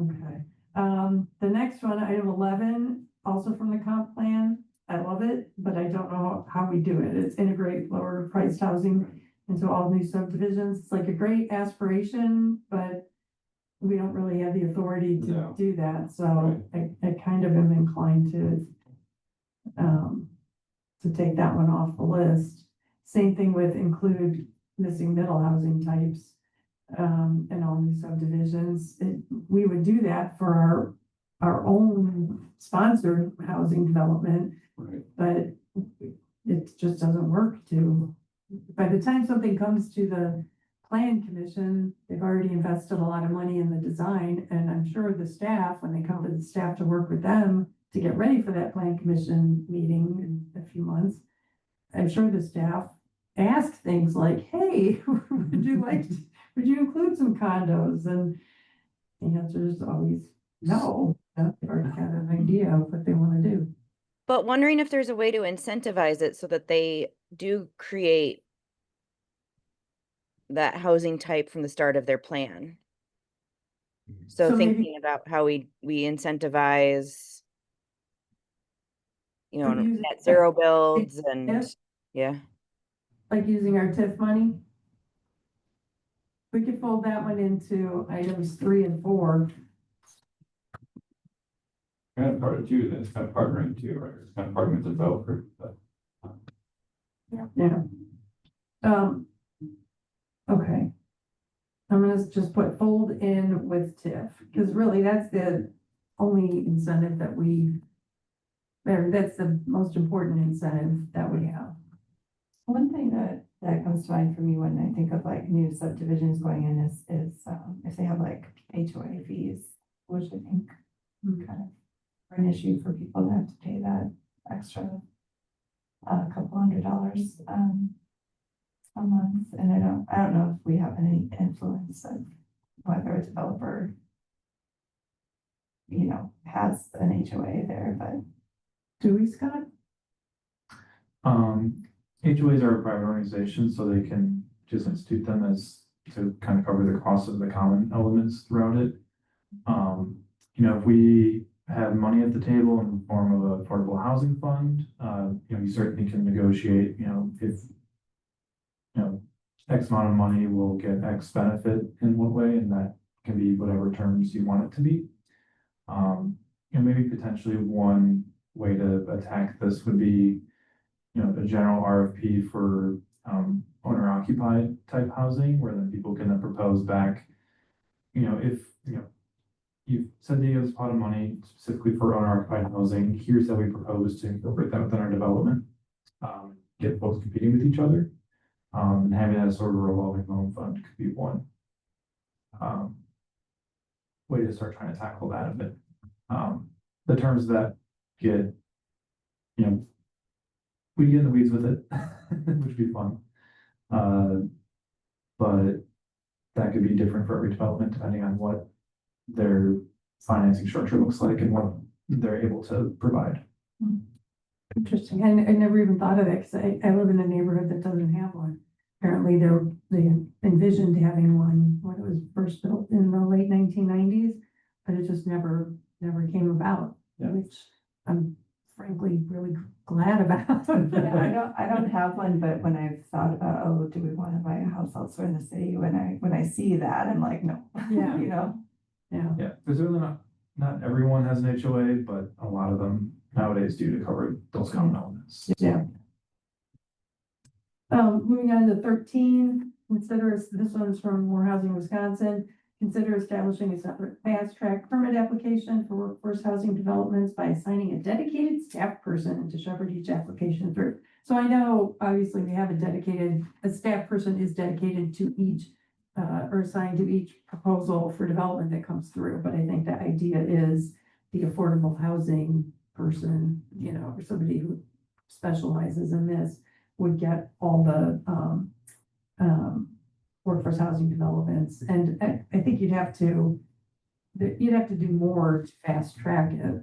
Okay, the next one, item 11, also from the comp plan. I love it, but I don't know how we do it. It's integrate lower priced housing into all new subdivisions. It's like a great aspiration, but we don't really have the authority to No. do that. So I kind of am inclined to To take that one off the list. Same thing with include missing middle housing types, and all new subdivisions. We would do that for our own sponsored housing development, Right. but it just doesn't work to, by the time something comes to the plan commission, they've already invested a lot of money in the design, and I'm sure the staff, when they come to the staff to work with them to get ready for that plan commission meeting in a few months, I'm sure the staff ask things like, hey, would you include some condos? And the answer is always no. They've already got an idea of what they want to do. But wondering if there's a way to incentivize it so that they do create that housing type from the start of their plan. So So maybe- thinking about how we incentivize, you know, Like using net zero builds Yeah. and, yeah. Like using our TIF money. We could fold that one into items 3 and 4. Kind of part of two, that's kind of partnering too, right? It's kind of partnering with the developer, but. Yeah. Okay. I'm gonna just put fold in with TIF, because really that's the only incentive that that's the most important incentive that we have. One thing that comes to mind for me when I think of like new subdivisions going in is if they have like HOA fees, which I think kind of are an issue for people to have to pay that extra couple $100 a month. And I don't know if we have any influence of whether a developer, has an HOA there, but Do we, Scott? HOAs are a private organization, so they can just institute them as to kind of cover the cost of the common elements throughout it. If we have money at the table in the form of an affordable housing fund, you certainly can negotiate, if X amount of money will get X benefit in one way, and that can be whatever terms you want it to be. Maybe potentially one way to attack this would be, a general RFP for owner occupied type housing, where then people can then propose back, if, you've said that you have this pot of money specifically for owner occupied housing, here's how we propose to incorporate that within our development. Get folks competing with each other. And having that sort of revolving loan fund could be one way to start trying to tackle that a bit. The terms that get, we get in the weeds with it, which would be fun. But that could be different for every development depending on what their financing structure looks like and what they're able to provide. Interesting. I never even thought of that, because I live in a neighborhood that doesn't have one. Apparently they envisioned having one when it was first built in the late 1990s, but it just never came about, Yeah. which I'm frankly really glad about. Yeah, I don't have one, but when I've thought about, oh, do we want to buy a house elsewhere in the city? When I see that, I'm like, no. Yeah. Yeah. Yeah, there's really not everyone has an HOA, but a lot of them nowadays do to cover those common elements. Yeah. Moving on to 13, this one's from More Housing Wisconsin. Consider establishing a separate fast track permit application for workforce housing developments by assigning a dedicated staff person to shepherd each application through. So I know, obviously, we have a staff person is dedicated to each, or assigned to each proposal for development that comes through. But I think the idea is the affordable housing person, or somebody who specializes in this would get all the, workforce housing developments. And I think you'd have to do more to fast track it. Do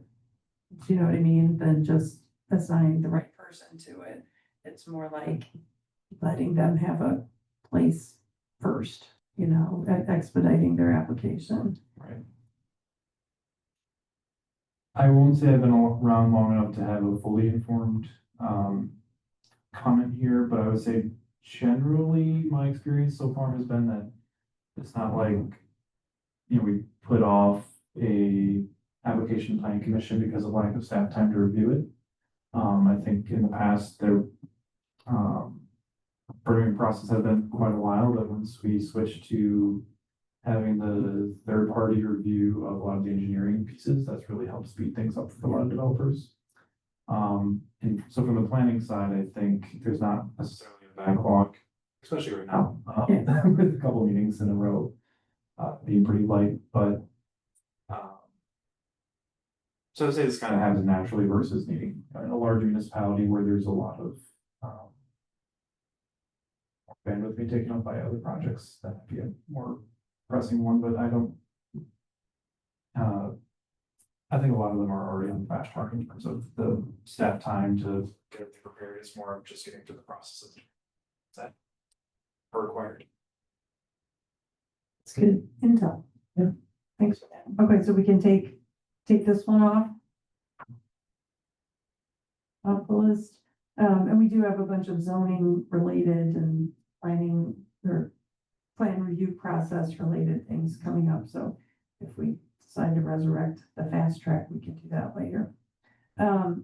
you know what I mean? Than just assigning the right person to it. It's more like letting them have a place first, expediting their application. Right. I won't say I've been around long enough to have a fully informed comment here, but I would say generally my experience so far has been that it's not like, we put off a application planning commission because of lack of staff time to review it. I think in the past, their permitting process had been quite a while, but once we switched to having the third party review of a lot of the engineering pieces, that's really helped speed things up for a lot of developers. And so from the planning side, I think there's not necessarily a backlog, especially right now, with a couple meetings in a row, being pretty light, but so I'd say this kind of happens naturally versus needing in a large municipality where there's a lot of bandwidth being taken up by other projects. That might be a more pressing one, but I don't. I think a lot of them are already on the fast track in terms of the staff time to get everything prepared. It's more of just getting to the processes that are required. It's good intel. Yeah. Thanks for that. Okay, so we can take this one off the list. And we do have a bunch of zoning related and planning or plan review process related things coming up. So if we decide to resurrect the fast track, we can do that later.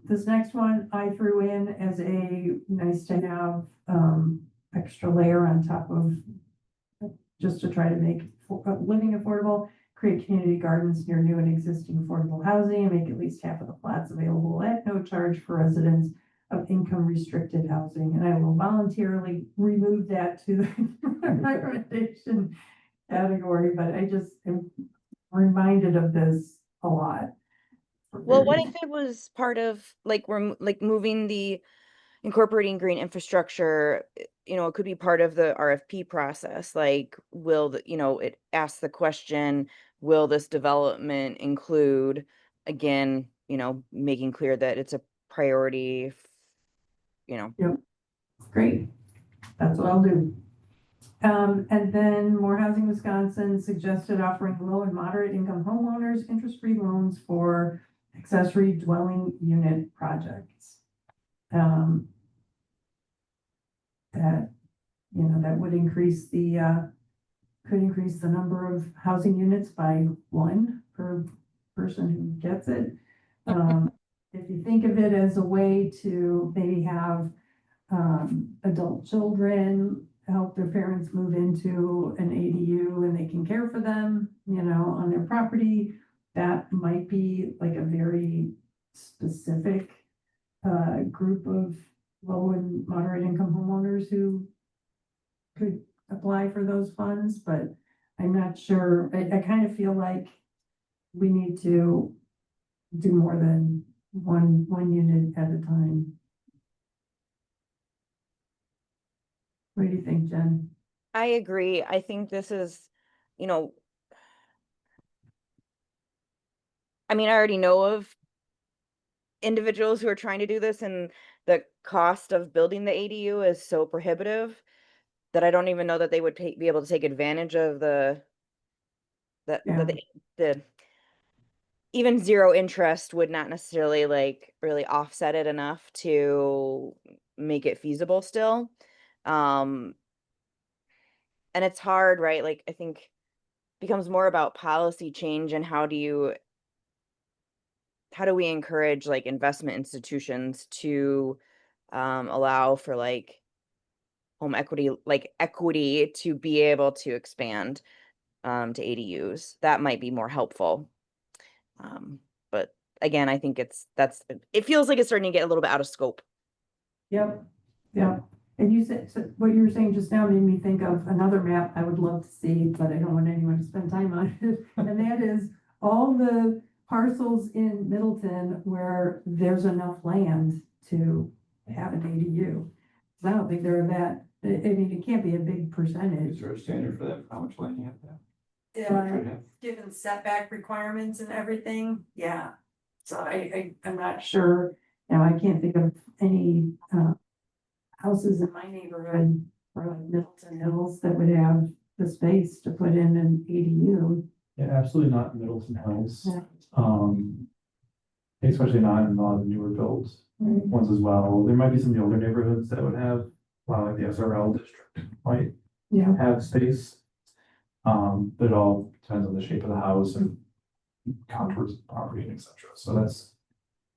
This next one I threw in as a nice to have extra layer on top of, just to try to make living affordable, create community gardens near new and existing affordable housing, and make at least half of the plots available at no charge for residents of income restricted housing. And I will voluntarily remove that to the recommendation category, but I just am reminded of this a lot. Well, what if it was part of, like, we're like moving the incorporating green infrastructure, you know, it could be part of the RFP process, like, will the, you know, it asks the question, will this development include, again, you know, making clear that it's a priority, you know. Yep, great. That's what I'll do. And then More Housing Wisconsin suggested offering low and moderate income homeowners interest-free loans for accessory dwelling unit projects. That, you know, that would increase the, could increase the number of housing units by one per person who gets it. If you think of it as a way to maybe have adult children help their parents move into an ADU and they can care for them, you know, on their property, that might be like a very specific group of low and moderate income homeowners who could apply for those funds, but I'm not sure. I kind of feel like we need to do more than one unit at a time. What do you think, Jen? I agree. I think this is, you know, I mean, I already know of individuals who are trying to do this, and the cost of building the ADU is so prohibitive that I don't even know that they would be able to take advantage of the Yeah. the even zero interest would not necessarily like really offset it enough to make it feasible still. And it's hard, right? Like, I think becomes more about policy change and how do we encourage like investment institutions to allow for like home equity, like equity to be able to expand to ADUs. That might be more helpful. But again, I think it feels like it's starting to get a little bit out of scope. Yep. Yep. And you said, so what you were saying just now made me think of another map I would love to see, but I don't want anyone to spend time on it. And that is all the parcels in Middleton where there's enough land to have an ADU. 'Cause I don't think there are that, I mean, it can't be a big Is percentage. there a standard for that, how much land you have to have? Yeah, given setback requirements and everything, yeah. So I'm not sure, you know, I can't think of any, houses in my neighborhood or like Middleton Hills that would have the space to put in an ADU. Yeah, absolutely not in Middleton Hills. Yeah. Especially not in a lot of the newer builds Right. ones as well. There might be some of the older neighborhoods that would have, well, like the SRL district might Yeah, have space. But it all depends on the shape of the house and contours of the property and et cetera. So that's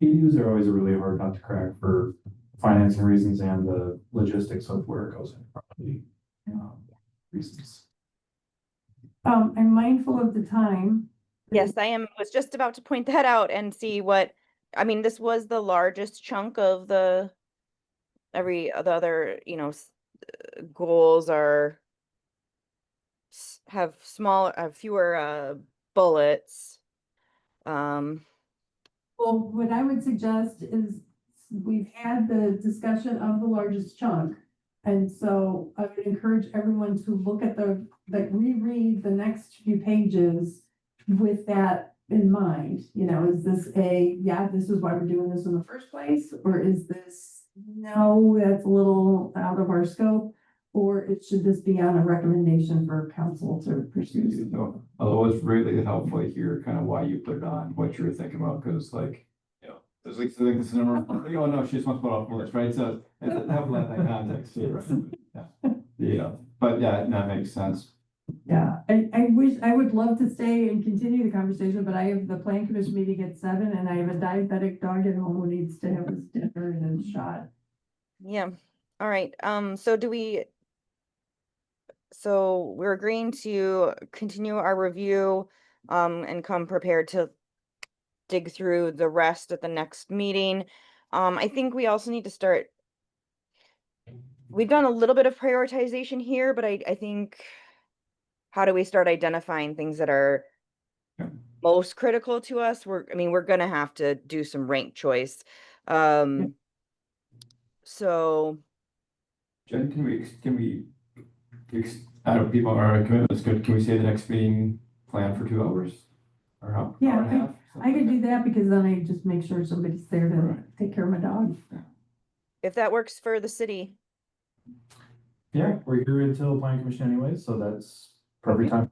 ADUs are always a really hard nut to crack for financing reasons and the logistics of where it goes in property reasons. I'm mindful of the time. Yes, was just about to point that out and see what, I mean, this was the largest chunk of the other, goals have fewer bullets. Well, what I would suggest is we've had the discussion of the largest chunk. And so I would encourage everyone to look at reread the next few pages with that in mind. Is this this is why we're doing this in the first place? Or is this, no, that's a little out of our scope? Or should this be on a recommendation for council to pursue? So, although it's really helpful to hear kind of why you put it on, what you were thinking about, because there's like this number, oh no, she just wants to put off bullets, right? So it's helpful in that context too, right? Yeah, but yeah, that makes sense. Yeah, I wish, I would love to stay and continue the conversation, but I have the plan commission meeting at 7 and I have a diabetic dog at home who needs to have his dinner and his shot. Yeah. All right. So we're agreeing to continue our review, and come prepared to dig through the rest at the next meeting. I think we also need to start. We've done a little bit of prioritization here, but I think, how do we start identifying things that are Yeah. most critical to us? We're gonna have to do some rank choice. So Jen, I don't know, people are commitments, can we say the next meeting plan for 2 hours? Or how? Yeah, hour and a half, I could something do that because then I just make sure somebody's there to Right. take care of my dog. if that works for the city. Yeah, we're here until planning commission anyway, so that's perfect time.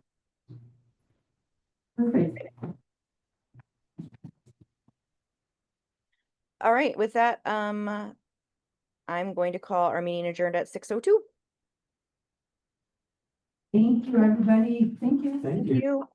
Perfect. All right, with that, I'm going to call our meeting adjourned at 6:02. Thank you, everybody. Thank you. Thank you. You.